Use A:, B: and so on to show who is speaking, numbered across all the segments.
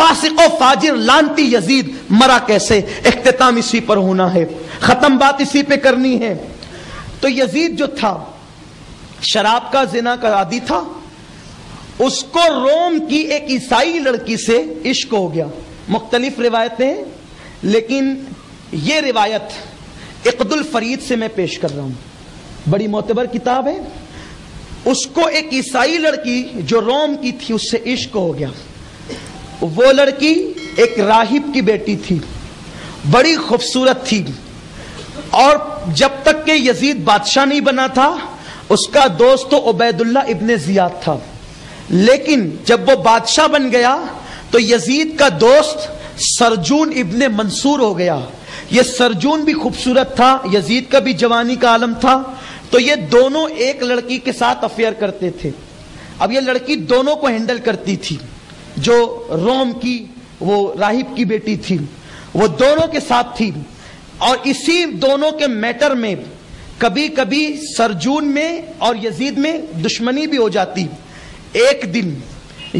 A: فاسق و فاجر لانتی یزید مرا کیسے، اختتام اسی پر ہونا ہے، ختم بات اسی پہ کرنی ہے۔ تو یزید جو تھا شراب کا، زنا کا عادی تھا، اس کو روم کی ایک عیسائی لڑکی سے عشق ہو گیا۔ مختلف روایتیں ہیں، لیکن یہ روایت عقد الفرید سے میں پیش کر رہا ہوں، بڑی معتبر کتاب ہے۔ اس کو ایک عیسائی لڑکی جو روم کی تھی اس سے عشق ہو گیا۔ وہ لڑکی ایک راہب کی بیٹی تھی، بڑی خوبصورت تھی، اور جب تک کہ یزید بادشاہ نہیں بنا تھا اس کا دوست تو عبید اللہ ابن زیاد تھا، لیکن جب وہ بادشاہ بن گیا تو یزید کا دوست سرجون ابن منصور ہو گیا۔ یہ سرجون بھی خوبصورت تھا، یزید کا بھی جوانی کا عالم تھا، تو یہ دونوں ایک لڑکی کے ساتھ افیئر کرتے تھے۔ اب یہ لڑکی دونوں کو ہینڈل کرتی تھی، جو روم کی وہ راہب کی بیٹی تھی وہ دونوں کے ساتھ تھی، اور اسی دونوں کے میٹر میں کبھی کبھی سرجون میں اور یزید میں دشمنی بھی ہو جاتی۔ ایک دن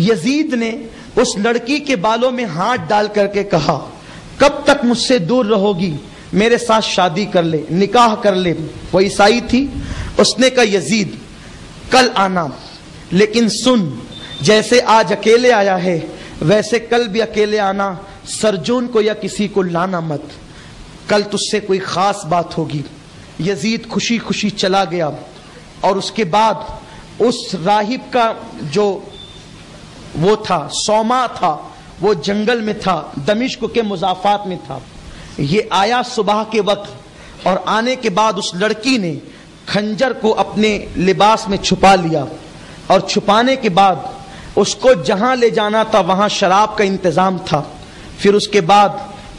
A: یزید نے اس لڑکی کے بالوں میں ہاتھ ڈال کر کے کہا، کب تک مجھ سے دور رہو گی، میرے ساتھ شادی کر لے، نکاح کر لے۔ وہ عیسائی تھی، اس نے کہا یزید کل آنا، لیکن سن، جیسے آج اکیلے آیا ہے ویسے کل بھی اکیلے آنا، سرجون کو یا کسی کو لانا مت، کل تجھ سے کوئی خاص بات ہوگی۔ یزید خوشی خوشی چلا گیا، اور اس کے بعد اس راہب کا جو وہ تھا سوما تھا، وہ جنگل میں تھا، دمشق کے مضافات میں تھا۔ یہ آیا صبح کے وقت، اور آنے کے بعد اس لڑکی نے خنجر کو اپنے لباس میں چھپا لیا، اور چھپانے کے بعد اس کو جہاں لے جانا تھا وہاں شراب کا انتظام تھا۔ پھر اس کے بعد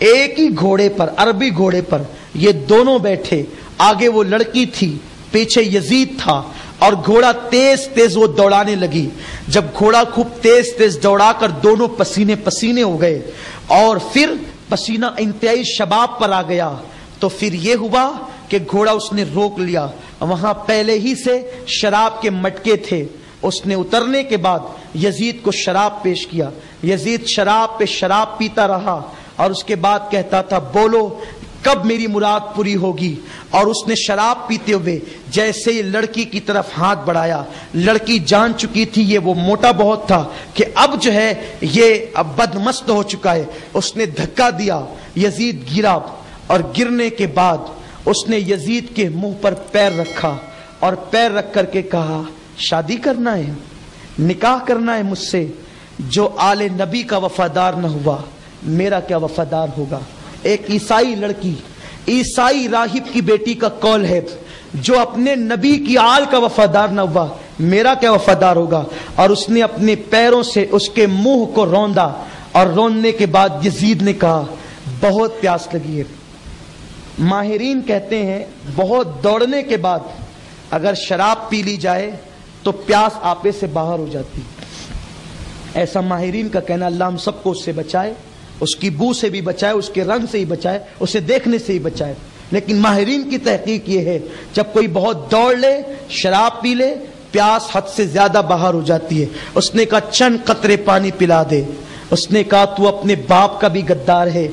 A: ایک ہی گھوڑے پر، عربی گھوڑے پر یہ دونوں بیٹھے، آگے وہ لڑکی تھی، پیچھے یزید تھا، اور گھوڑا تیز تیز وہ دوڑانے لگی۔ جب گھوڑا خوب تیز تیز دوڑا کر دونوں پسینے پسینے ہو گئے، اور پھر پسینہ انتہائی شباب پر آ گیا، تو پھر یہ ہوا کہ گھوڑا اس نے روک لیا، وہاں پہلے ہی سے شراب کے مٹکے تھے۔ اس نے اترنے کے بعد یزید کو شراب پیش کیا، یزید شراب پہ شراب پیتا رہا، اور اس کے بعد کہتا تھا بولو کب میری مراد پوری ہوگی۔ اور اس نے شراب پیتے ہوئے جیسے ہی لڑکی کی طرف ہاتھ بڑھایا، لڑکی جان چکی تھی یہ وہ موٹا بہت تھا کہ اب جو ہے یہ اب بدمست ہو چکا ہے۔ اس نے دھکا دیا، یزید گرا، اور گرنے کے بعد اس نے یزید کے منہ پر پیر رکھا، اور پیر رکھ کر کے کہا شادی کرنا ہے، نکاح کرنا ہے مجھ سے، جو آل نبی کا وفادار نہ ہوا میرا کیا وفادار ہوگا۔ ایک عیسائی لڑکی، عیسائی راہب کی بیٹی کا قول ہے، جو اپنے نبی کی آل کا وفادار نہ ہوا میرا کیا وفادار ہوگا۔ اور اس نے اپنے پیروں سے اس کے منہ کو روندا، اور روننے کے بعد یزید نے کہا بہت پیاس لگی ہے۔ ماہرین کہتے ہیں بہت دوڑنے کے بعد اگر شراب پی لی جائے تو پیاس آپے سے باہر ہو جاتی، ایسا ماہرین کا کہنا۔ اللہ ہم سب کو اس سے بچائے، اس کی بو سے بھی بچائے، اس کے رنگ سے ہی بچائے، اسے دیکھنے سے ہی بچائے۔ لیکن ماہرین کی تحقیق یہ ہے جب کوئی بہت دوڑ لے، شراب پی لے، پیاس حد سے زیادہ باہر ہو جاتی ہے۔ اس نے کہا چند قطرے پانی پلا دے۔ اس نے کہا تو اپنے باپ کا بھی غدار ہے،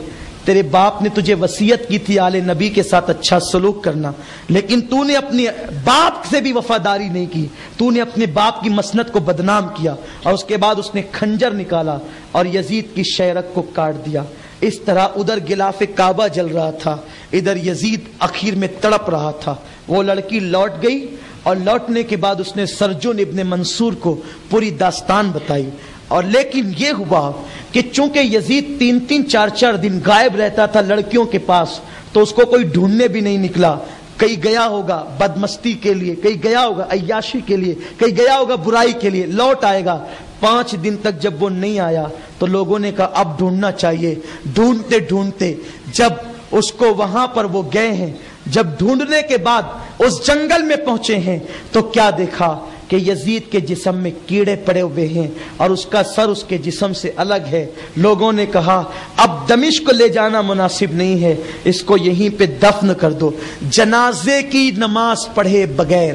A: تیرے باپ نے تجھے وصیت کی تھی آل نبی کے ساتھ اچھا سلوک کرنا، لیکن تو نے اپنے باپ سے بھی وفاداری نہیں کی، تو نے اپنے باپ کی مسند کو بدنام کیا۔ اور اس کے بعد اس نے خنجر نکالا اور یزید کی شہرک کو کاٹ دیا۔ اس طرح ادھر غلاف کعبہ جل رہا تھا، ادھر یزید اخیر میں تڑپ رہا تھا۔ وہ لڑکی لوٹ گئی، اور لوٹنے کے بعد اس نے سرجون ابن منصور کو پوری داستان بتائی۔ اور لیکن یہ ہوا کہ چونکہ یزید 3-4 دن غائب رہتا تھا لڑکیوں کے پاس، تو اس کو کوئی ڈھونڈنے بھی نہیں نکلا۔ کہیں گیا ہوگا بدمستی کے لیے، کہیں گیا ہوگا عیاشی کے لیے، کہیں گیا ہوگا برائی کے لیے، لوٹ آئے گا۔ 5 دن تک جب وہ نہیں آیا تو لوگوں نے کہا اب ڈھونڈنا چاہیے۔ ڈھونڈتے ڈھونڈتے جب اس کو وہاں پر وہ گئے ہیں، جب ڈھونڈنے کے بعد اس جنگل میں پہنچے ہیں تو کیا دیکھا کہ یزید کے جسم میں کیڑے پڑے ہوئے ہیں، اور اس کا سر اس کے جسم سے الگ ہے۔ لوگوں نے کہا اب دمشق کو لے جانا مناسب نہیں ہے، اس کو یہیں پہ دفن کر دو، جنازے کی نماز پڑھے بغیر۔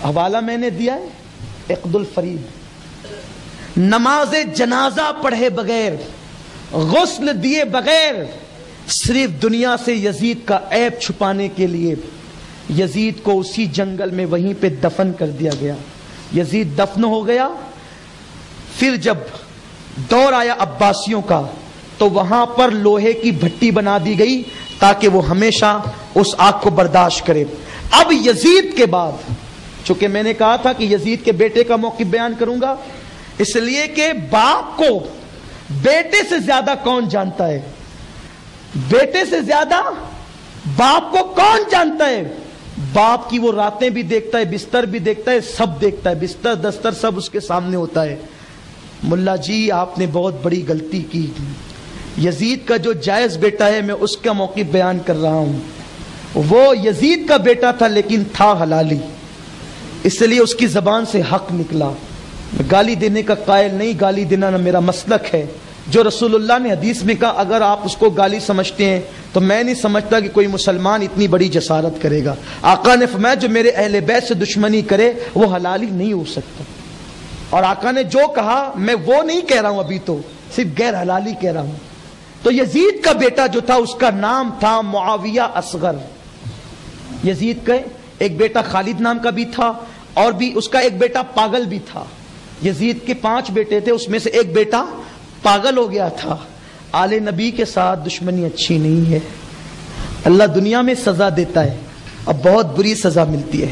A: حوالہ میں نے دیا ہے عقد الفرید، نماز جنازہ پڑھے بغیر، غسل دیے بغیر، صرف دنیا سے یزید کا عیب چھپانے کے لیے یزید کو اسی جنگل میں وہیں پہ دفن کر دیا گیا۔ یزید دفن ہو گیا۔ پھر جب دور آیا عباسیوں کا تو وہاں پر لوہے کی بھٹی بنا دی گئی تاکہ وہ ہمیشہ اس آگ کو برداشت کرے۔ اب یزید کے بعد، چونکہ میں نے کہا تھا کہ یزید کے بیٹے کا موقف بیان کروں گا، اس لیے کہ باپ کو بیٹے سے زیادہ کون جانتا ہے؟ بیٹے سے زیادہ باپ کو کون جانتا ہے؟ باپ کی وہ راتیں بھی دیکھتا ہے، بستر بھی دیکھتا ہے، سب دیکھتا ہے، بستر دستر سب اس کے سامنے ہوتا ہے۔ ملا جی آپ نے بہت بڑی غلطی کی، یزید کا جو جائز بیٹا ہے میں اس کا موقف بیان کر رہا ہوں، وہ یزید کا بیٹا تھا لیکن تھا حلالی، اس لیے اس کی زبان سے حق نکلا۔ گالی دینے کا قائل نہیں، گالی دینا نہ میرا مسلک ہے۔ جو رسول اللہ نے حدیث میں کہا اگر آپ اس کو گالی سمجھتے ہیں تو میں نہیں سمجھتا کہ کوئی مسلمان اتنی بڑی جسارت کرے گا۔ آقا نے فرمایا جو میرے اہل بیت سے دشمنی کرے وہ حلالی نہیں ہو سکتا، اور آقا نے جو کہا میں وہ نہیں کہہ رہا ہوں، ابھی تو صرف غیر حلالی کہہ رہا ہوں۔ تو یزید کا بیٹا جو تھا اس کا نام تھا معاویہ اصغر۔ یزید کا ایک بیٹا خالد نام کا بھی تھا، اور بھی اس کا ایک بیٹا پاگل بھی تھا۔ یزید کے 5 بیٹے تھے، اس میں سے ایک بیٹا پاگل ہو گیا تھا۔ آل نبی کے ساتھ دشمنی اچھی نہیں ہے، اللہ دنیا میں سزا دیتا ہے، اب بہت بری سزا ملتی ہے۔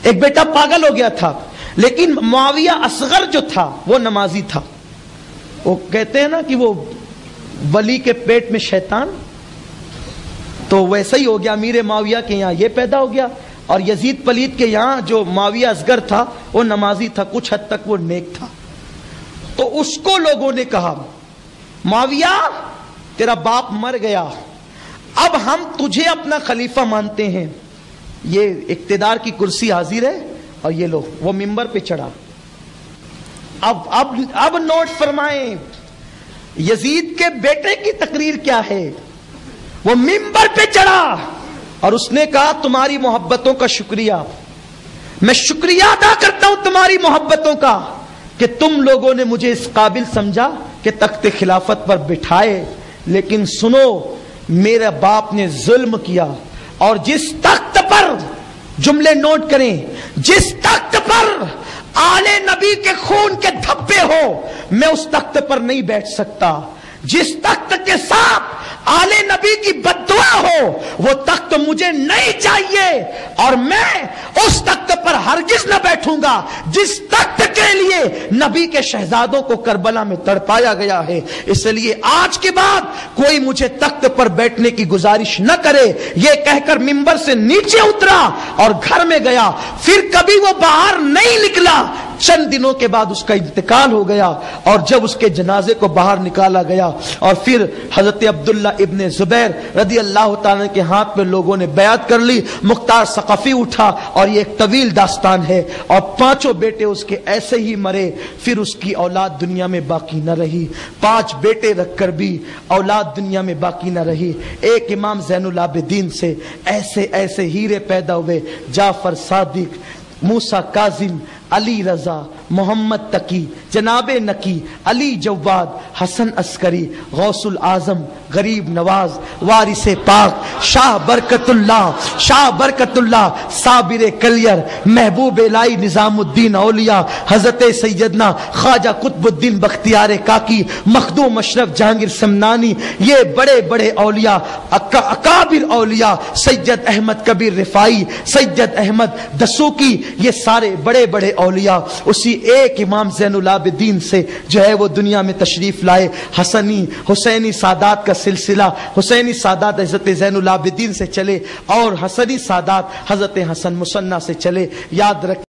A: ایک بیٹا پاگل ہو گیا تھا، لیکن معاویہ اصغر جو تھا وہ نمازی تھا۔ وہ کہتے ہیں نا کہ وہ ولی کے پیٹ میں شیطان، تو ویسا ہی ہو گیا۔ امیر معاویہ کے یہاں یہ پیدا ہو گیا، اور یزید پلید کے یہاں جو معاویہ اصغر تھا وہ نمازی تھا، کچھ حد تک وہ نیک تھا۔ تو اس کو لوگوں نے کہا معاویہ تیرا باپ مر گیا، اب ہم تجھے اپنا خلیفہ مانتے ہیں، یہ اقتدار کی کرسی حاضر ہے، اور یہ لو وہ ممبر پہ چڑھا۔ اب نوٹ فرمائیں یزید کے بیٹے کی تقریر کیا ہے۔ وہ ممبر پہ چڑھا اور اس نے کہا تمہاری محبتوں کا شکریہ، میں شکریہ ادا کرتا ہوں تمہاری محبتوں کا کہ تم لوگوں نے مجھے اس قابل سمجھا کہ تخت خلافت پر بٹھائے، لیکن سنو میرے باپ نے ظلم کیا، اور جس تخت پر، جملے نوٹ کریں، جس تخت پر آل نبی کے خون کے دھبے ہو میں اس تخت پر نہیں بیٹھ سکتا، جس تخت کے ساتھ آل نبی کی بد دعا ہو وہ تخت مجھے نہیں چاہیے، اور میں اس تخت پر ہرگز نہ بیٹھوں گا جس تخت کے لیے نبی کے شہزادوں کو کربلا میں تڑپایا گیا ہے۔ اس لیے آج کے بعد کوئی مجھے تخت پر بیٹھنے کی گزارش نہ کرے، یہ کہہ کر ممبر سے نیچے اترا اور گھر میں گیا، پھر کبھی وہ باہر نہیں نکلا۔ چند دنوں کے بعد اس کا انتقال ہو گیا، اور جب اس کے جنازے کو باہر نکالا گیا اور پھر حضرت عبداللہ ابن زبیر رضی اللہ تعالیٰ کے ہاتھ میں لوگوں نے بیعت کر لی، مختار ثقفی اٹھا، اور یہ ایک طویل داستان ہے، اور 5 بیٹے اس کے ایسے ہی مرے، پھر اس کی اولاد دنیا میں باقی نہ رہی۔ 5 بیٹے رکھ کر بھی اولاد دنیا میں باقی نہ رہی۔ ایک امام زین العابدین سے ایسے ایسے ہیرے پیدا ہوئے، جعفر صادق، موسیٰ کاظم، علی رضا، محمد تقی، جناب نقی، علی جواد، حسن عسکری، غوث العظم، غریب نواز، وارث پاک، شاہ برکت اللہ، صابر کلیر، محبوب الہی نظام الدین اولیاء، حضرت سیدنا خواجہ قطب الدین بختیار کاکی، مخدوم اشرف جہانگیر سمنانی، یہ بڑے بڑے اولیاء، اکابر اولیاء، سید احمد کبیر رفاعی، سید احمد دسوقی، یہ سارے بڑے بڑے اولیاء اسی ایک امام زین العابدین سے جو ہے وہ دنیا میں تشریف لائے۔ حسنی حسینی سادات کا سلسلہ، حسینی سادات حضرت زین العابدین سے چلے، اور حسنی سادات حضرت حسن مصنع سے چلے۔ یاد رکھ